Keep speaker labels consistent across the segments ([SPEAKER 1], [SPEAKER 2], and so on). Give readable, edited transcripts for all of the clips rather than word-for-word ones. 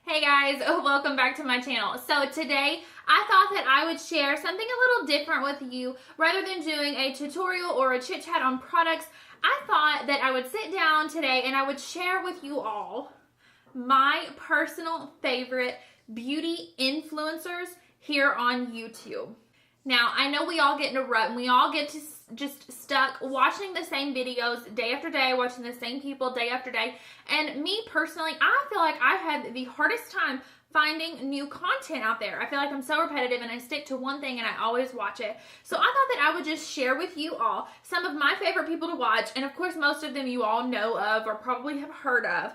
[SPEAKER 1] Hey guys, welcome back to my channel. So today I thought that I would share something a little different with you. Rather than doing a tutorial or a chit chat on products, I thought that I would sit down today and I would share with you all my personal favorite beauty influencers here on YouTube. Now, I know we all get in a rut and we all get to just stuck watching the same videos day after day, watching the same people day after day. And me personally, I feel like I had the hardest time finding new content out there. I feel like I'm so repetitive and I stick to one thing and I always watch it. So I thought that I would just share with you all some of my favorite people to watch. And of course, most of them you all know of or probably have heard of.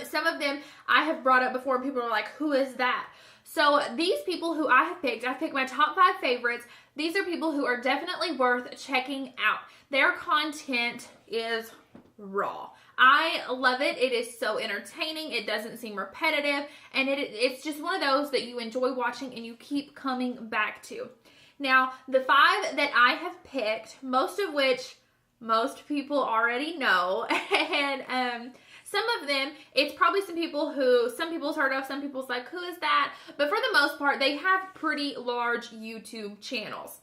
[SPEAKER 1] Some of them I have brought up before. People are like, who is that? So these people who I've picked my top 5 favorites. These are people who are definitely worth checking out. Their content is raw. I love it. It is so entertaining. It doesn't seem repetitive. And it's just one of those that you enjoy watching and you keep coming back to. Now, the 5 that I have picked, most of which most people already know, and some of them, it's probably some people's heard of, some people's like, who is that? But for the most part, they have pretty large YouTube channels.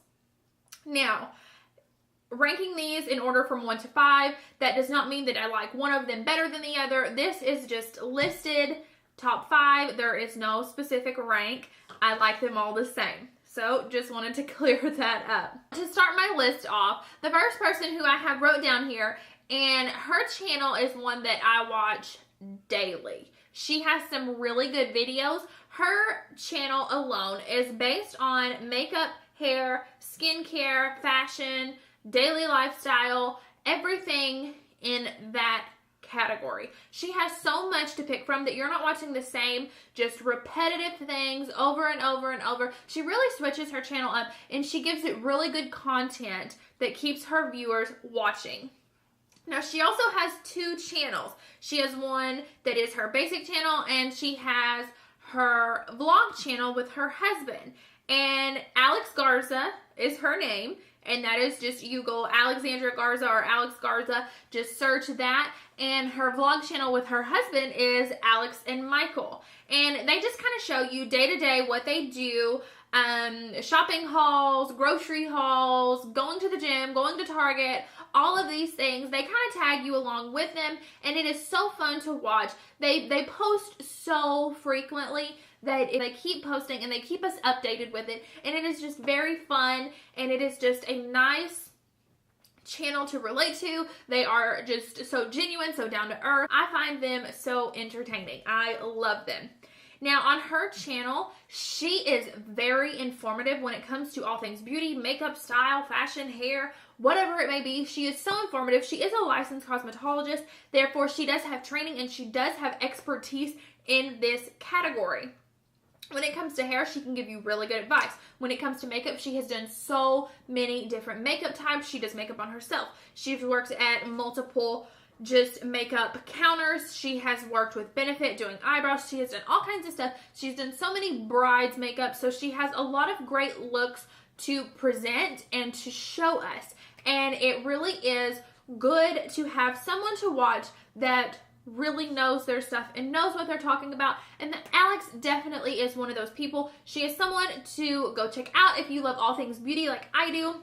[SPEAKER 1] Now, ranking these in order from 1 to 5, that does not mean that I like one of them better than the other. This is just listed top 5. There is no specific rank. I like them all the same. So just wanted to clear that up. To start my list off, the first person who I have wrote down here, and her channel is one that I watch daily. She has some really good videos. Her channel alone is based on makeup, hair, skincare, fashion, daily lifestyle, everything in that category. She has so much to pick from that you're not watching the same, just repetitive things over and over and over. She really switches her channel up and she gives it really good content that keeps her viewers watching. Now, she also has 2 channels. She has one that is her basic channel, and she has her vlog channel with her husband. And Alex Garza is her name, and that is just, you go Alexandra Garza or Alex Garza, just search that. And her vlog channel with her husband is Alex and Michael. And they just kind of show you day to day what they do. Shopping hauls, grocery hauls, going to the gym, going to Target, all of these things. They kind of tag you along with them, and it is so fun to watch. They post so frequently that they keep posting and they keep us updated with it, and it is just very fun, and it is just a nice channel to relate to. They are just so genuine, so down to earth. I find them so entertaining. I love them. Now, on her channel, she is very informative when it comes to all things beauty, makeup, style, fashion, hair, whatever it may be. She is so informative. She is a licensed cosmetologist. Therefore, she does have training and she does have expertise in this category. When it comes to hair, she can give you really good advice. When it comes to makeup, she has done so many different makeup types. She does makeup on herself. She's worked at multiple just makeup counters. She has worked with Benefit doing eyebrows. She has done all kinds of stuff. She's done so many brides makeup, so she has a lot of great looks to present and to show us. And it really is good to have someone to watch that really knows their stuff and knows what they're talking about. And Alex definitely is one of those people. She is someone to go check out if you love all things beauty like I do.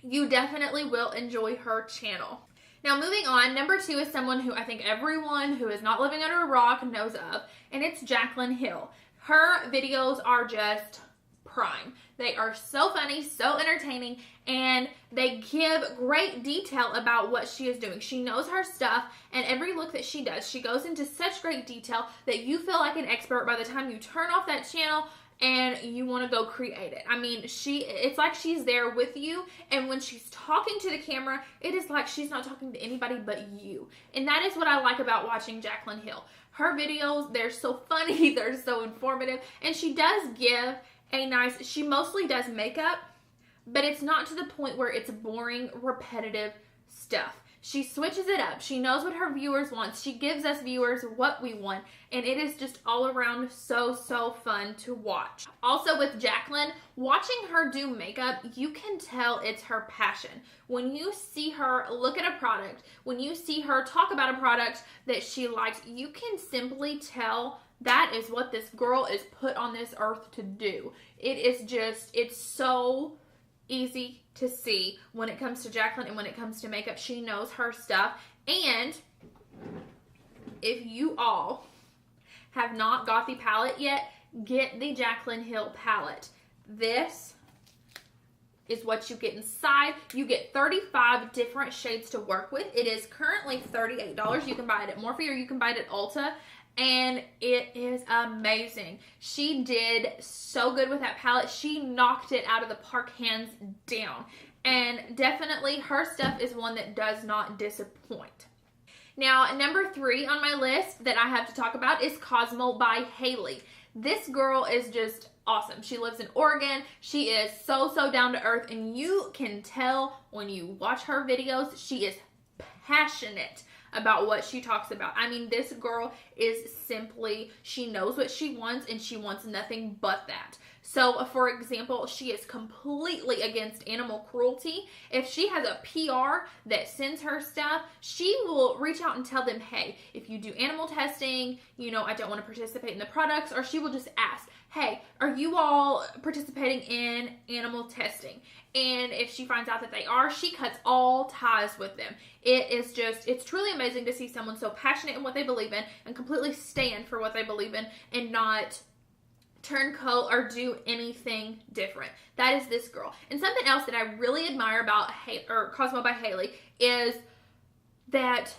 [SPEAKER 1] You definitely will enjoy her channel. Now, moving on, number 2 is someone who I think everyone who is not living under a rock knows of, and it's Jaclyn Hill. Her videos are just prime. They are so funny, so entertaining, and they give great detail about what she is doing. She knows her stuff, and every look that she does, she goes into such great detail that you feel like an expert by the time you turn off that channel and you want to go create it. I mean, it's like she's there with you, and when she's talking to the camera, it is like she's not talking to anybody but you. And that is what I like about watching Jaclyn Hill. Her videos, they're so funny, they're so informative, and she does give she mostly does makeup, but it's not to the point where it's boring, repetitive stuff. She switches it up. She knows what her viewers want. She gives us viewers what we want. And it is just all around so fun to watch. Also with Jaclyn, watching her do makeup, you can tell it's her passion. When you see her look at a product, when you see her talk about a product that she likes, you can simply tell That is what this girl is put on this earth to do. It is just, it's so easy to see when it comes to Jaclyn and when it comes to makeup. She knows her stuff. And if you all have not got the palette yet, get the Jaclyn Hill palette. This is what you get inside. You get 35 different shades to work with. It is currently $38. You can buy it at Morphe or you can buy it at Ulta. And it is amazing. She did so good with that palette. She knocked it out of the park hands down. And definitely her stuff is one that does not disappoint. Now, number 3 on my list that I have to talk about is Cosmo by Haley. This girl is just awesome. She lives in Oregon. She is so down to earth, and you can tell when you watch her videos, she is passionate about what she talks about. I mean, this girl is simply, she knows what she wants, and she wants nothing but that. So, for example, she is completely against animal cruelty. If she has a PR that sends her stuff, she will reach out and tell them, hey, if you do animal testing, you know, I don't want to participate in the products, or she will just ask, hey, are you all participating in animal testing? And if she finds out that they are, she cuts all ties with them. It is just, it's truly amazing to see someone so passionate in what they believe in and completely stand for what they believe in and not turncoat or do anything different. That is this girl. And something else that I really admire about Cosmo by Haley is that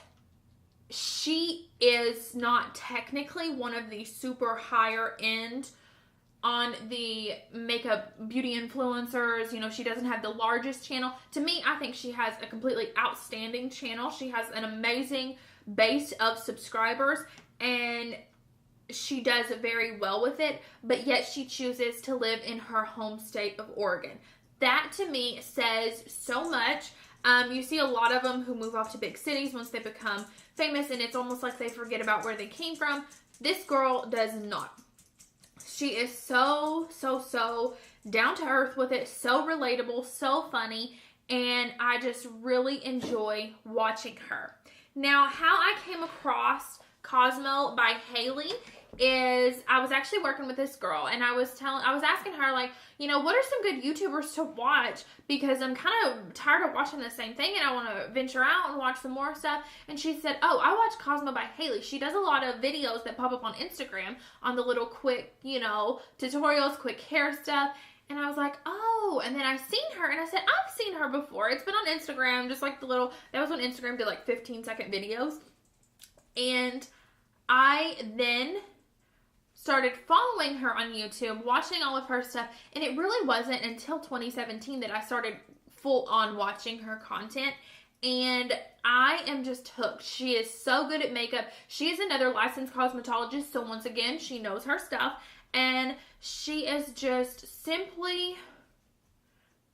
[SPEAKER 1] she is not technically one of the super higher end on the makeup beauty influencers. You know, she doesn't have the largest channel. To me, I think she has a completely outstanding channel. She has an amazing base of subscribers, and she does very well with it, but yet she chooses to live in her home state of Oregon. That to me says so much. You see a lot of them who move off to big cities once they become famous, and it's almost like they forget about where they came from. This girl does not. She is so down to earth with it, so relatable, so funny, and I just really enjoy watching her. Now, how I came across Cosmo by Haley is I was actually working with this girl, and I was asking her, like, you know, what are some good YouTubers to watch, because I'm kind of tired of watching the same thing and I want to venture out and watch some more stuff. And she said, oh, I watch Cosmo by Haley. She does a lot of videos that pop up on Instagram on the little quick, you know, tutorials, quick hair stuff. And I was like, oh, and then I seen her, and I said, I've seen her before. It's been on Instagram, just like the little, that was when Instagram did like 15-second videos. And I then started following her on YouTube, watching all of her stuff, and it really wasn't until 2017 that I started full on watching her content, and I am just hooked. She is so good at makeup. She is another licensed cosmetologist, so once again, she knows her stuff, and she is just simply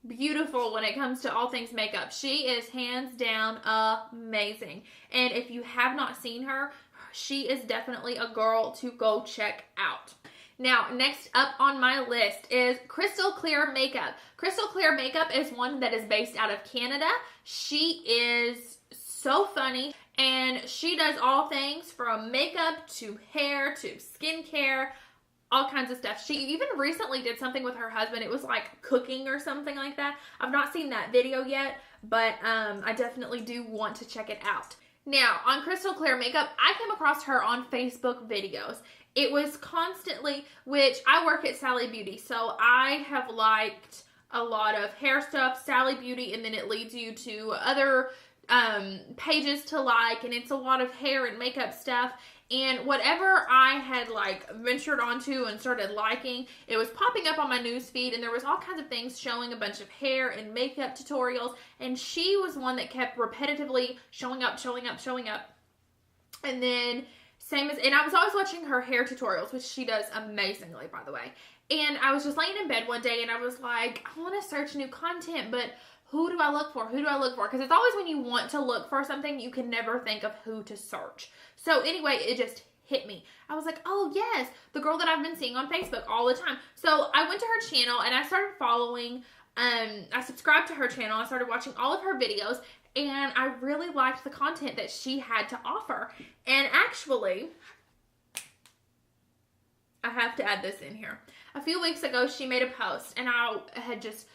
[SPEAKER 1] beautiful when it comes to all things makeup. She is hands down amazing, and if you have not seen her, she is definitely a girl to go check out. Now, next up on my list is Crystal Clear Makeup. Crystal Clear Makeup is one that is based out of Canada. She is so funny, and she does all things from makeup to hair to skincare, all kinds of stuff. She even recently did something with her husband. It was like cooking or something like that. I've not seen that video yet, but I definitely do want to check it out. Now, on Crystal Clear Makeup, I came across her on Facebook videos. It was constantly, which I work at Sally Beauty, so I have liked a lot of hair stuff, Sally Beauty, and then it leads you to other pages to like, and it's a lot of hair and makeup stuff. And whatever I had like ventured onto and started liking, it was popping up on my news feed, and there was all kinds of things showing a bunch of hair and makeup tutorials, and she was one that kept repetitively showing up. And then and I was always watching her hair tutorials, which she does amazingly, by the way. And I was just laying in bed one day, and I was like, I want to search new content, but who do I look for? Who do I look for? Because it's always when you want to look for something, you can never think of who to search. So anyway, it just hit me. I was like, oh yes, the girl that I've been seeing on Facebook all the time. So I went to her channel, and I started following, I subscribed to her channel. I started watching all of her videos, and I really liked the content that she had to offer. And actually, have to add this in here. A few weeks ago, she made a post, and I had just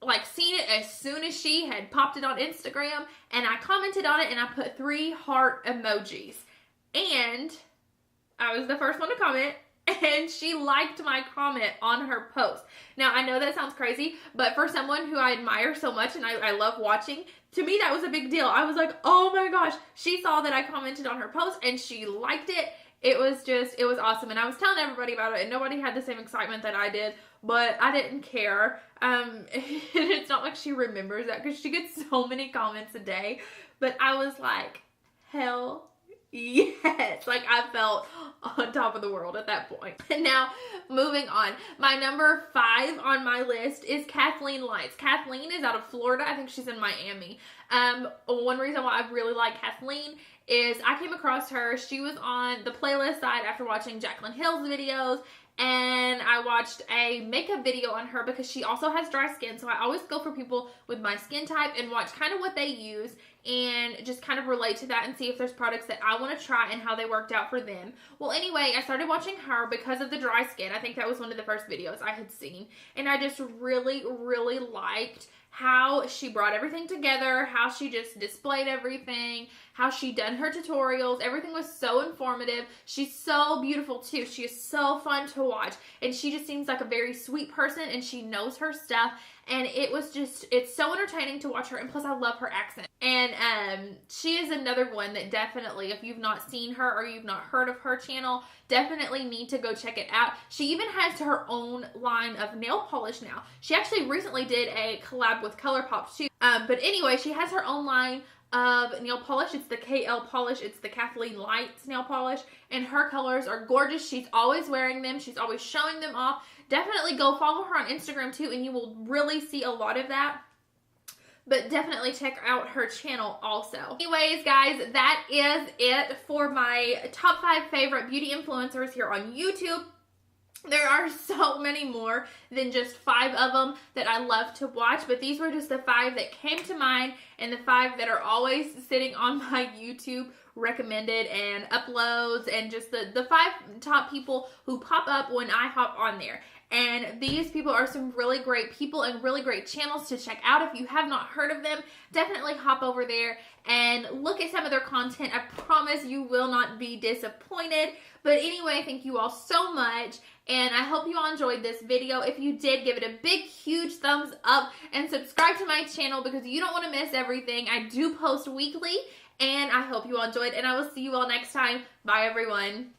[SPEAKER 1] like seen it as soon as she had popped it on Instagram, and I commented on it, and I put 3 heart emojis. And I was the first one to comment, and she liked my comment on her post. Now, I know that sounds crazy, but for someone who I admire so much and I love watching, to me that was a big deal. I was like, oh my gosh, she saw that I commented on her post and she liked it. It was awesome. And I was telling everybody about it, and nobody had the same excitement that I did, but I didn't care. It's not like she remembers that because she gets so many comments a day, but I was like, hell yes. Like, I felt on top of the world at that point. And now, moving on. My number 5 on my list is Kathleen Lights. Kathleen is out of Florida. I think she's in Miami. One reason why I really like Kathleen is I came across her. She was on the playlist side after watching Jaclyn Hill's videos, and I watched a makeup video on her because she also has dry skin. So I always go for people with my skin type and watch kind of what they use and just kind of relate to that and see if there's products that I want to try and how they worked out for them. Well, anyway, I started watching her because of the dry skin. I think that was one of the first videos I had seen, and I just really, really liked how she brought everything together, how she just displayed everything, how she done her tutorials. Everything was so informative. She's so beautiful too. She is so fun to watch, and she just seems like a very sweet person, and she knows her stuff. And it's so entertaining to watch her, and plus I love her accent. And she is another one that definitely, if you've not seen her or you've not heard of her channel, definitely need to go check it out. She even has her own line of nail polish now. She actually recently did a collab with ColourPop too. But anyway, she has her own line of nail polish. It's the KL polish. It's the Kathleen Lights nail polish, and her colors are gorgeous. She's always wearing them. She's always showing them off. Definitely go follow her on Instagram too, and you will really see a lot of that. But definitely check out her channel also. Anyways, guys, that is it for my top 5 favorite beauty influencers here on YouTube. There are so many more than just 5 of them that I love to watch, but these were just the 5 that came to mind, and the 5 that are always sitting on my YouTube recommended and uploads, and just the 5 top people who pop up when I hop on there. And these people are some really great people and really great channels to check out. If you have not heard of them, definitely hop over there and look at some of their content. I promise you will not be disappointed. But anyway, thank you all so much, and I hope you all enjoyed this video. If you did, give it a big, huge thumbs up and subscribe to my channel because you don't want to miss everything. I do post weekly, and I hope you all enjoyed, and I will see you all next time. Bye, everyone.